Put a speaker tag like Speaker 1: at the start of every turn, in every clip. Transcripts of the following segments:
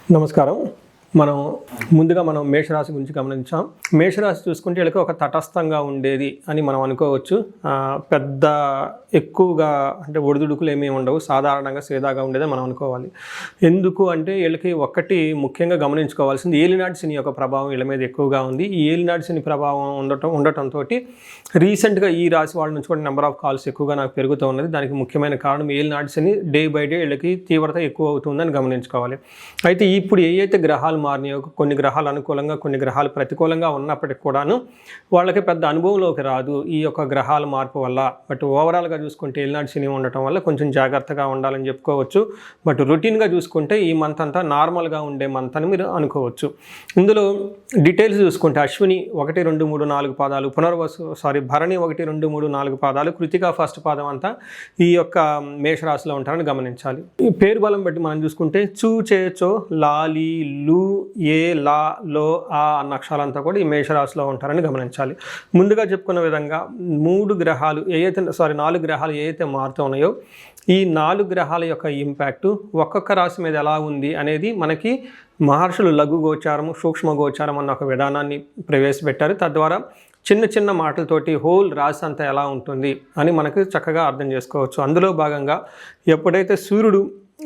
Speaker 1: నమస్కారం. మనం మేషరాశి గురించి గమనించాం. మేషరాశి చూసుకుంటే వీళ్ళకి ఒక తటస్థంగా ఉండేది అని మనం అనుకోవచ్చు. పెద్ద ఎక్కువగా అంటే ఒడిదుడుకులు ఏమీ ఉండవు, సాధారణంగా సేదాగా ఉండేదని మనం అనుకోవాలి. ఎందుకు అంటే వీళ్ళకి ఒక్కటి ముఖ్యంగా గమనించుకోవాల్సింది ఏలినాటి శని యొక్క ప్రభావం వీళ్ళ మీద ఎక్కువగా ఉంది. ఈ ఏలినాటి శని ప్రభావం ఉండటంతో రీసెంట్గా ఈ రాశి వాళ్ళ నుంచి కూడా నెంబర్ ఆఫ్ కాల్స్ ఎక్కువగా నాకు పెరుగుతూ ఉన్నది. దానికి ముఖ్యమైన కారణం ఏలినాటి శని డే బై డే వీళ్ళకి తీవ్రత ఎక్కువ అవుతుందని గమనించుకోవాలి. అయితే ఇప్పుడు ఏవైతే గ్రహాలు మారినాయో, కొన్ని గ్రహాలు అనుకూలంగా కొన్ని గ్రహాలు ప్రతికూలంగా ఉన్నప్పటికి కూడాను వాళ్ళకి పెద్ద అనుభవంలోకి రాదు ఈ యొక్క గ్రహాల మార్పు వల్ల. బట్ ఓవరాల్గా చూసుకుంటే ఏలినాటి శని ఉండటం వల్ల కొంచెం జాగ్రత్తగా ఉండాలని చెప్పుకోవచ్చు. బట్ రొటీన్గా చూసుకుంటే ఈ మంత్ అంతా నార్మల్గా ఉండే మంత్ అని మీరు అనుకోవచ్చు. ఇందులో డీటెయిల్స్ చూసుకుంటే అశ్విని 1, 2, 3, 4 పాదాలు, భరణి 1, 2, 3, 4 పాదాలు, కృతిక ఫస్ట్ పాదం అంతా ఈ యొక్క మేషరాశిలో ఉంటారని గమనించాలి. ఈ పేరు బలం బట్టి మనం చూసుకుంటే చూ, చే, చో, లాలి, లు, ఏ, లా, లో, ఆ అన్న అక్షరాలంతా కూడా ఈ మేషరాశిలో ఉంటారని గమనించాలి. ముందుగా చెప్పుకున్న విధంగా 4 గ్రహాలు ఏవైతే మారుతూ ఉన్నాయో ఈ 4 గ్రహాల యొక్క ఇంపాక్టు ఒక్కొక్క రాశి మీద ఎలా ఉంది అనేది మనకి మహర్షులు లఘు గోచారము, సూక్ష్మ గోచారం అన్న ఒక విధానాన్ని ప్రవేశపెట్టారు. తద్వారా చిన్న చిన్న మాటలతోటి హోల్ రాశి అంతా ఎలా ఉంటుంది అని మనకు చక్కగా అర్థం చేసుకోవచ్చు. అందులో భాగంగా ఎప్పుడైతే సూర్యుడు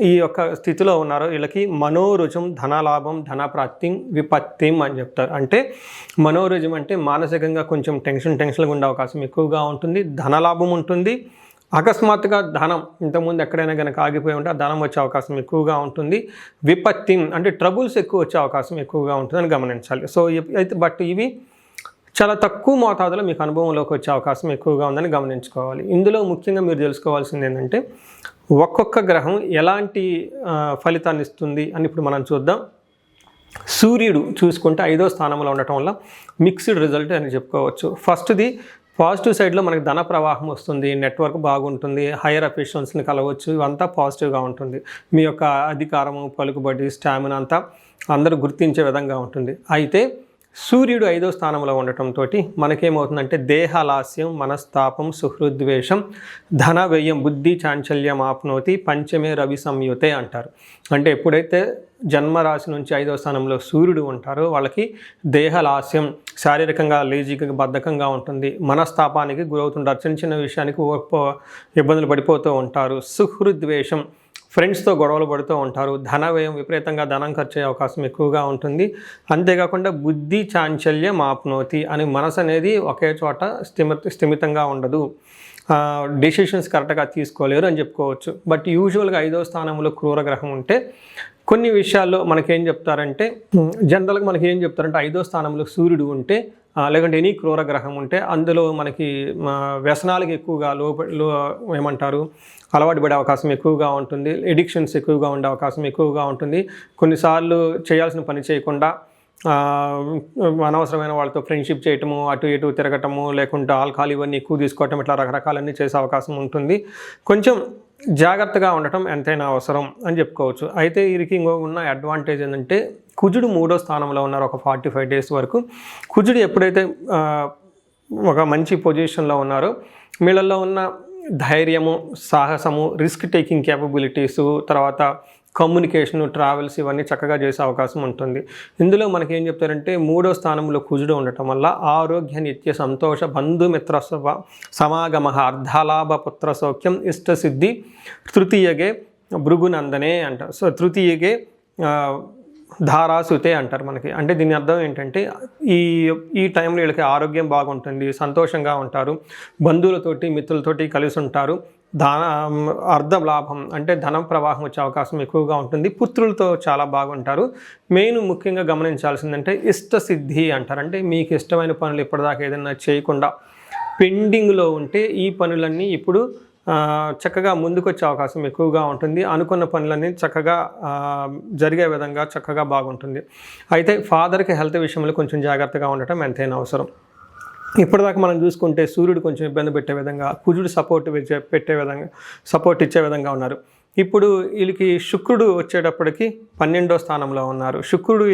Speaker 1: ఈ యొక్క స్థితిలో ఉన్నారో వీళ్ళకి మనోరుజం, ధనలాభం, ధనప్రాప్తి, విపత్తిం అని చెప్తారు. అంటే మనోరుజం అంటే మానసికంగా కొంచెం టెన్షన్గా ఉండే అవకాశం ఎక్కువగా ఉంటుంది, ధనలాభం ఉంటుంది, అకస్మాత్తుగా ధనం ఇంతకుముందు ఎక్కడైనా కనుక ఆగిపోయి ఉంటే ఆ ధనం వచ్చే అవకాశం ఎక్కువగా ఉంటుంది, విపత్తిం అంటే ట్రబుల్స్ ఎక్కువ వచ్చే అవకాశం ఎక్కువగా ఉంటుందని గమనించాలి. సో అయితే బట్ ఇవి చాలా తక్కువ మోతాదులో మీకు అనుభవంలోకి వచ్చే అవకాశం ఎక్కువగా ఉందని గమనించుకోవాలి. ఇందులో ముఖ్యంగా మీరు తెలుసుకోవాల్సింది ఏంటంటే ఒక్కొక్క గ్రహం ఎలాంటి ఫలితాన్ని ఇస్తుంది అని ఇప్పుడు మనం చూద్దాం. సూర్యుడు చూసుకుంటే 5వ స్థానంలో ఉండటం వల్ల మిక్స్డ్ రిజల్ట్ అని చెప్పుకోవచ్చు. ఫస్ట్ది పాజిటివ్ సైడ్లో మనకి ధన ప్రవాహం వస్తుంది, నెట్వర్క్ బాగుంటుంది, హైయర్ అఫీషియల్స్ని కలవచ్చు, ఇవంతా పాజిటివ్గా ఉంటుంది. మీ యొక్క అధికారము, పలుకుబడి, స్టామినా అంతా అందరూ గుర్తించే విధంగా ఉంటుంది. అయితే సూర్యుడు 5వ స్థానంలో ఉండటంతో మనకేమవుతుందంటే దేహలాస్యం, మనస్తాపం, సుహృద్వేషం, ధన వ్యయం, బుద్ధి చాంచల్యం ఆప్నోతి, పంచమే రవి సంయుతే అంటారు. అంటే ఎప్పుడైతే జన్మరాశి నుంచి 5వ స్థానంలో సూర్యుడు ఉంటారో వాళ్ళకి దేహలాస్యం, శారీరకంగా లేజీగా బద్ధకంగా ఉంటుంది, మనస్తాపానికి గురవుతుంటారు, చిన్న చిన్న విషయానికి ఇబ్బందులు పడిపోతూ ఉంటారు, సుహృద్వేషం ఫ్రెండ్స్తో గొడవలు పడుతూ ఉంటారు, ధన వ్యయం విపరీతంగా ధనం ఖర్చు అయ్యే అవకాశం ఎక్కువగా ఉంటుంది. అంతేకాకుండా బుద్ధి చాంచల్యం ఆప్నోతి అని మనసు అనేది ఒకే చోట స్థిమితంగా ఉండదు, డెసిషన్స్ కరెక్ట్గా తీసుకోలేరు అని చెప్పుకోవచ్చు. బట్ యూజువల్గా 5వ స్థానంలో క్రూర గ్రహం ఉంటే కొన్ని విషయాల్లో మనకేం చెప్తారంటే జనరల్గా మనకి ఏం చెప్తారంటే 5వ స్థానంలో సూర్యుడు ఉంటే లేకుంటే ఎనీ క్రూర గ్రహం ఉంటే అందులో మనకి వ్యసనాలకు ఎక్కువగా అలవాటు పడే అవకాశం ఎక్కువగా ఉంటుంది, ఎడిక్షన్స్ ఎక్కువగా ఉండే అవకాశం ఎక్కువగా ఉంటుంది. కొన్నిసార్లు చేయాల్సిన పని చేయకుండా అనవసరమైన వాళ్ళతో ఫ్రెండ్షిప్ చేయటము, అటు ఇటు తిరగటము, లేకుంటే ఆల్కహాల్ ఇవన్నీ ఎక్కువ తీసుకోవటం, ఇట్లా రకరకాలన్నీ చేసే అవకాశం ఉంటుంది. కొంచెం జాగ్రత్తగా ఉండటం ఎంతైనా అవసరం అని చెప్పుకోవచ్చు. అయితే వీరికి ఇంకో ఉన్న అడ్వాంటేజ్ ఏంటంటే కుజుడు 3వ స్థానంలో ఉన్నారు ఒక 45 days వరకు. కుజుడు ఎప్పుడైతే ఒక మంచి పొజిషన్లో ఉన్నారో వీళ్ళల్లో ఉన్న ధైర్యము, సాహసము, రిస్క్ టేకింగ్ క్యాపబిలిటీసు, తర్వాత కమ్యూనికేషను, ట్రావెల్స్ ఇవన్నీ చక్కగా చేసే అవకాశం ఉంటుంది. ఇందులో మనకి ఏం చెప్తారంటే 3వ స్థానంలో కుజుడు ఉండటం వల్ల ఆరోగ్య, నిత్య సంతోష, బంధుమిత్ర సమాగమ, అర్ధలాభ, పుత్ర సౌఖ్యం, ఇష్టసిద్ధి, తృతీయగే భృగునందనే అంటారు. సో తృతీయగే ధారాసుతే అంటారు మనకి. అంటే దీని అర్థం ఏంటంటే ఈ టైంలో వీళ్ళకి ఆరోగ్యం బాగుంటుంది, సంతోషంగా ఉంటారు, బంధువులతోటి మిత్రులతోటి కలిసి ఉంటారు, అర్ధ లాభం అంటే ధనం ప్రవాహం వచ్చే అవకాశం ఎక్కువగా ఉంటుంది, పుత్రులతో చాలా బాగుంటారు. ముఖ్యంగా గమనించాల్సిందంటే ఇష్టసిద్ధి అంటారు. అంటే మీకు ఇష్టమైన పనులు ఇప్పటిదాకా ఏదైనా చేయకుండా పెండింగ్లో ఉంటే ఈ పనులన్నీ ఇప్పుడు చక్కగా ముందుకొచ్చే అవకాశం ఎక్కువగా ఉంటుంది, అనుకున్న పనులన్నీ చక్కగా జరిగే విధంగా చక్కగా బాగుంటుంది. అయితే ఫాదర్కి హెల్త్ విషయంలో కొంచెం జాగ్రత్తగా ఉండటం ఎంతైనా అవసరం. ఇప్పటిదాకా మనం చూసుకుంటే సూర్యుడు కొంచెం ఇబ్బంది పెట్టే విధంగా, కుజుడు సపోర్ట్ ఇచ్చే విధంగా ఉన్నారు. ఇప్పుడు వీళ్ళకి శుక్రుడు వచ్చేటప్పటికి 12వ స్థానంలో ఉన్నారు. శుక్రుడు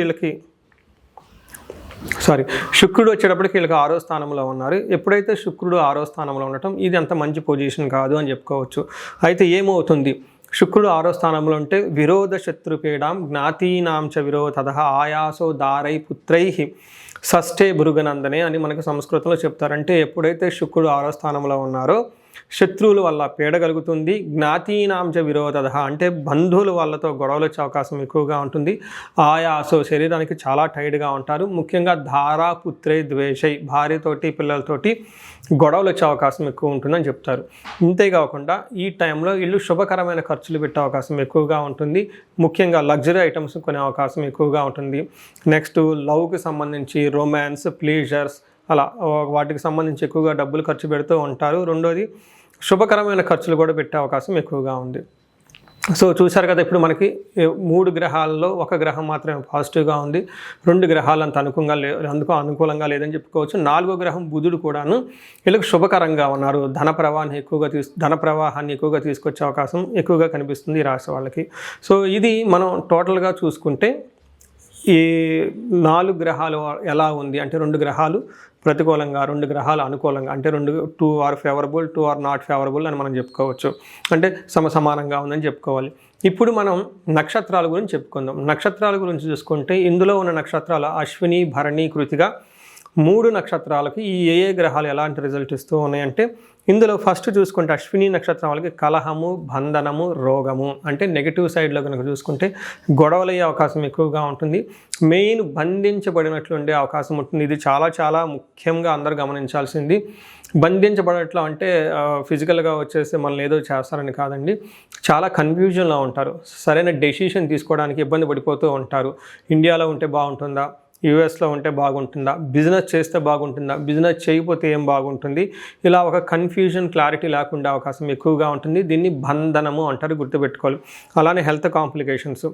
Speaker 1: వచ్చేటప్పటికి వీళ్ళకి 6వ స్థానంలో ఉన్నారు. ఎప్పుడైతే శుక్రుడు 6వ స్థానంలో ఉండటం ఇది అంత మంచి పొజిషన్ కాదు అని చెప్పుకోవచ్చు. అయితే ఏమవుతుంది, శుక్రుడు 6వ స్థానంలో ఉంటే విరోధ శత్రుపీడాం జ్ఞాతీనాం చ విరోధః ఆయాసో దారై పుత్రై షష్ఠే భృగనందనే అని మనకు సంస్కృతంలో చెప్తారు. అంటే ఎప్పుడైతే శుక్రుడు 6వ స్థానంలో ఉన్నారో శత్రువుల వల్ల పీడ కలుగుతుంది. జ్ఞాతీనాంచ విరోధః అంటే బంధువుల వాళ్ళతో గొడవలు వచ్చే అవకాశం ఎక్కువగా ఉంటుంది. ఆయాసో శరీరానికి చాలా టైర్డ్గా ఉంటారు. ముఖ్యంగా ధారా పుత్రే ద్వేషై భార్యతోటి పిల్లలతోటి గొడవలు వచ్చే అవకాశం ఎక్కువ ఉంటుందని చెప్తారు. ఇంతేకాకుండా ఈ టైంలో వీళ్ళు శుభకరమైన ఖర్చులు పెట్టే అవకాశం ఎక్కువగా ఉంటుంది. ముఖ్యంగా లగ్జరీ ఐటమ్స్ కొనే అవకాశం ఎక్కువగా ఉంటుంది. నెక్స్ట్ లవ్కి సంబంధించి రొమాన్స్, ప్లీజర్స్ అలా వాటికి సంబంధించి ఎక్కువగా డబ్బులు ఖర్చు పెడుతూ ఉంటారు. రెండోది శుభకరమైన ఖర్చులు కూడా పెట్టే అవకాశం ఎక్కువగా ఉంది. సో చూశారు కదా, ఇప్పుడు మనకి 3 గ్రహాల్లో 1 గ్రహం మాత్రమే పాజిటివ్గా ఉంది, 2 గ్రహాలు అంత అనుకూలంగా లేదని చెప్పుకోవచ్చు. 4వ గ్రహం బుధుడు కూడాను వీళ్ళకి శుభకరంగా ఉన్నారు. ధన ప్రవాహాన్ని ఎక్కువగా తీసుకొచ్చే అవకాశం ఎక్కువగా కనిపిస్తుంది ఈ రాశి వాళ్ళకి. సో ఇది మనం టోటల్గా చూసుకుంటే ఈ 4 గ్రహాలు ఎలా ఉంది అంటే 2 గ్రహాలు ప్రతికూలంగా, 2 గ్రహాలు అనుకూలంగా, అంటే 2 are favourable, 2 are not favourable అని మనం చెప్పుకోవచ్చు. అంటే సమానంగా ఉందని చెప్పుకోవాలి. ఇప్పుడు మనం నక్షత్రాల గురించి చెప్పుకుందాం. నక్షత్రాల గురించి చూసుకుంటే ఇందులో ఉన్న నక్షత్రాలు అశ్విని, భరణి, కృతిక 3 నక్షత్రాలకి ఈ ఏ గ్రహాలు ఎలాంటి రిజల్ట్ ఇస్తూ ఉన్నాయంటే ఇందులో ఫస్ట్ చూసుకుంటే అశ్విని నక్షత్రం వాళ్ళకి కలహము, బంధనము, రోగము అంటే నెగిటివ్ సైడ్లో కనుక చూసుకుంటే గొడవలయ్యే అవకాశం ఎక్కువగా ఉంటుంది. మెయిన్ బంధించబడినట్లు ఉండే అవకాశం ఉంటుంది. ఇది చాలా చాలా ముఖ్యంగా అందరూ గమనించాల్సింది. బంధించబడట్లా అంటే ఫిజికల్గా వచ్చేసి మనల్ని ఏదో చేస్తారని కాదండి, చాలా కన్ఫ్యూజన్లో ఉంటారు. సరైన డెసిషన్ తీసుకోవడానికి ఇబ్బంది పడిపోతూ ఉంటారు. ఇండియాలో ఉంటే బాగుంటుందా, యూఎస్లో ఉంటే బాగుంటుందా, బిజినెస్ చేస్తే బాగుంటుందా, బిజినెస్ చేయకపోతే ఏం బాగుంటుంది, ఇలా ఒక కన్ఫ్యూజన్, క్లారిటీ లేకుండా అవకాశం ఎక్కువగా ఉంటుంది. దీన్ని బంధనము అంటారు, గుర్తుపెట్టుకోవాలి. అలానే హెల్త్ కాంప్లికేషన్స్.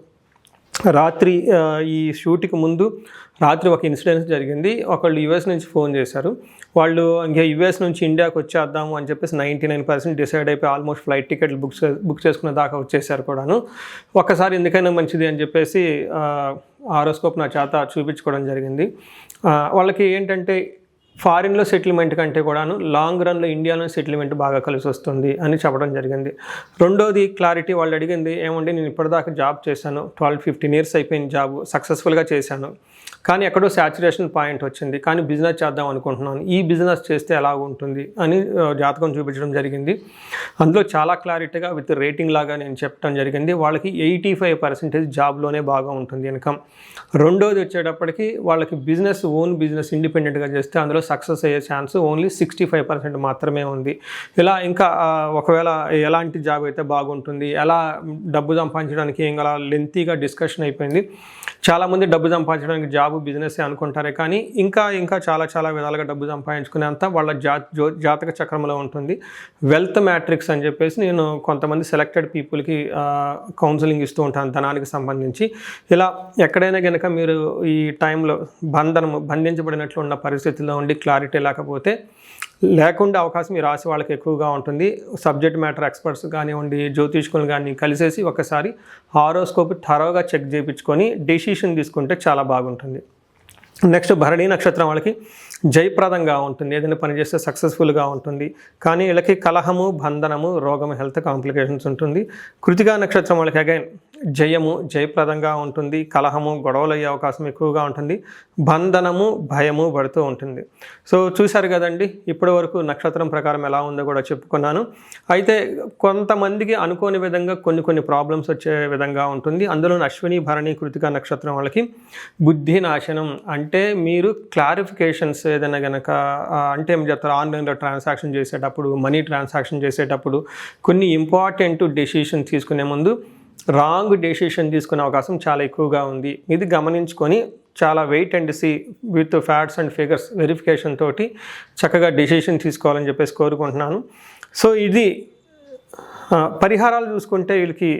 Speaker 1: రాత్రి ఈ షూట్కి ముందు రాత్రి ఒక ఇన్సిడెంట్ జరిగింది. ఒకళ్ళు యూఎస్ నుంచి ఫోన్ చేశారు. వాళ్ళు ఇంకా యూఎస్ నుంచి ఇండియాకి వచ్చేద్దాము అని చెప్పేసి 99% డిసైడ్ అయిపోయి ఆల్మోస్ట్ ఫ్లైట్ టికెట్లు బుక్ చేసుకునే దాకా వచ్చేసారు కూడాను. ఒక్కసారి ఎందుకైనా మంచిది అని చెప్పేసి హారోస్కోప్ నా చేత చూపించుకోవడం జరిగింది. వాళ్ళకి ఏంటంటే ఫారిన్లో సెటిల్మెంట్ కంటే కూడాను లాంగ్ రన్లో ఇండియాలో సెటిల్మెంట్ బాగా కలిసి వస్తుంది అని చెప్పడం జరిగింది. రెండోది క్లారిటీ, వాళ్ళు అడిగింది ఏమంటే నేను ఇప్పటిదాకా జాబ్ చేశాను, 12-15 ఇయర్స్ అయిపోయింది జాబ్, సక్సెస్ఫుల్గా చేశాను, కానీ ఎక్కడో సాచురేషన్ పాయింట్ వచ్చింది, కానీ బిజినెస్ చేద్దాం అనుకుంటున్నాను, ఈ బిజినెస్ చేస్తే ఎలా ఉంటుంది అని జాతకం చూపించడం జరిగింది. అందులో చాలా క్లారిటీగా విత్ రేటింగ్ లాగా నేను చెప్పడం జరిగింది. వాళ్ళకి 85% జాబ్లోనే బాగా ఉంటుంది ఇన్కమ్. రెండోది వచ్చేటప్పటికి వాళ్ళకి ఓన్ బిజినెస్ ఇండిపెండెంట్గా చేస్తే అందులో సక్సెస్ అయ్యే ఛాన్స్ ఓన్లీ 65% మాత్రమే ఉంది. ఇలా ఇంకా ఒకవేళ ఎలాంటి జాబ్ అయితే బాగుంటుంది, ఎలా డబ్బు సంపాదించడానికి అలా లెంతీగా డిస్కషన్ అయిపోయింది. చాలామంది డబ్బు సంపాదించడానికి జాబ్ బిజినెస్ అనుకుంటారే, కానీ ఇంకా చాలా విధాలుగా డబ్బు సంపాదించుకునేంత వాళ్ళ జాతక చక్రంలో ఉంటుంది. వెల్త్ మ్యాట్రిక్స్ అని చెప్పేసి నేను కొంతమంది సెలెక్టెడ్ పీపుల్కి కౌన్సిలింగ్ ఇస్తూ ఉంటాను ధనానికి సంబంధించి. ఇలా ఎక్కడైనా కనుక మీరు ఈ టైంలో బంధించబడినట్లు ఉన్న పరిస్థితుల్లో ఉండి క్లారిటీ లేకుండా అవకాశం ఈ రాశి వాళ్ళకి ఎక్కువగా ఉంటుంది. సబ్జెక్ట్ మ్యాటర్ ఎక్స్పర్ట్స్ కానివ్వండి, జ్యోతిష్కులు కానీ కలిసేసి ఒకసారి హారోస్కోప్ థరోగా చెక్ చేయించుకొని డెసిషన్ తీసుకుంటే చాలా బాగుంటుంది. నెక్స్ట్ భరణి నక్షత్రం వాళ్ళకి జయప్రదంగా ఉంటుంది, ఏదైనా పని చేస్తే సక్సెస్ఫుల్గా ఉంటుంది, కానీ వీళ్ళకి కలహము, బంధనము, రోగము, హెల్త్ కాంప్లికేషన్స్ ఉంటుంది. కృతికా నక్షత్రం వాళ్ళకి అగైన్ జయప్రదంగా ఉంటుంది, కలహము, గొడవలు అయ్యే అవకాశం ఎక్కువగా ఉంటుంది, బంధనము, భయము పడుతూ ఉంటుంది. సో చూశారు కదండి, ఇప్పటి వరకు నక్షత్రం ప్రకారం ఎలా ఉందో కూడా చెప్పుకున్నాను. అయితే కొంతమందికి అనుకోని విధంగా కొన్ని ప్రాబ్లమ్స్ వచ్చే విధంగా ఉంటుంది. అందులో అశ్విని, భరణి, కృతికా నక్షత్రం వాళ్ళకి బుద్ధి నాశనం, అంటే మీరు క్లారిఫికేషన్స్ ఏదైనా కనుక అంటే ఏం చెప్తారు, ఆన్లైన్లో ట్రాన్సాక్షన్ చేసేటప్పుడు, మనీ ట్రాన్సాక్షన్ చేసేటప్పుడు కొన్ని ఇంపార్టెంట్ డెసిషన్ తీసుకునే ముందు రాంగ్ డెసిషన్ తీసుకునే అవకాశం చాలా ఎక్కువగా ఉంది. ఇది గమనించుకొని చాలా wait and see with facts and figures verification తోటి చక్కగా డెసిషన్ తీసుకోవాలని చెప్పేసి కోరుకుంటున్నాను. సో ఇది పరిహారాలు చూసుకుంటే వీళ్ళకి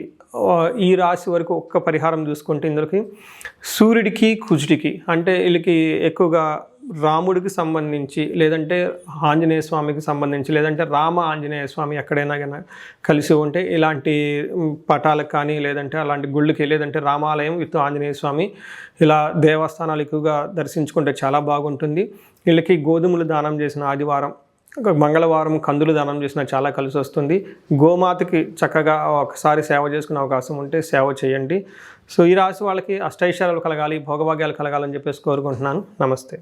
Speaker 1: ఈ రాశి వరకు ఒక్క పరిహారం చూసుకుంటే ఇందులోకి సూర్యుడికి, కుజుడికి, అంటే వీళ్ళకి ఎక్కువగా రాముడికి సంబంధించి, లేదంటే ఆంజనేయ స్వామికి సంబంధించి, లేదంటే రామ ఆంజనేయ స్వామి ఎక్కడైనా కానీ కలిసి ఉంటే ఇలాంటి పటాలకు కానీ, లేదంటే అలాంటి గుళ్ళకి, లేదంటే రామాలయం విత్ ఆంజనేయ స్వామి ఇలా దేవస్థానాలు ఎక్కువగా దర్శించుకుంటే చాలా బాగుంటుంది. వీళ్ళకి గోధుమలు దానం చేసిన ఆదివారం ఒక మంగళవారం కందులు దానం చేసినా చాలా కలిసి వస్తుంది. గోమాతకి చక్కగా ఒకసారి సేవ చేసుకునే అవకాశం ఉంటే సేవ చేయండి. సో ఈ రాశి వాళ్ళకి అష్టైశ్వర్యాలు కలగాలి, భోగభాగ్యాలు కలగాలని చెప్పేసి కోరుకుంటున్నాను. నమస్తే.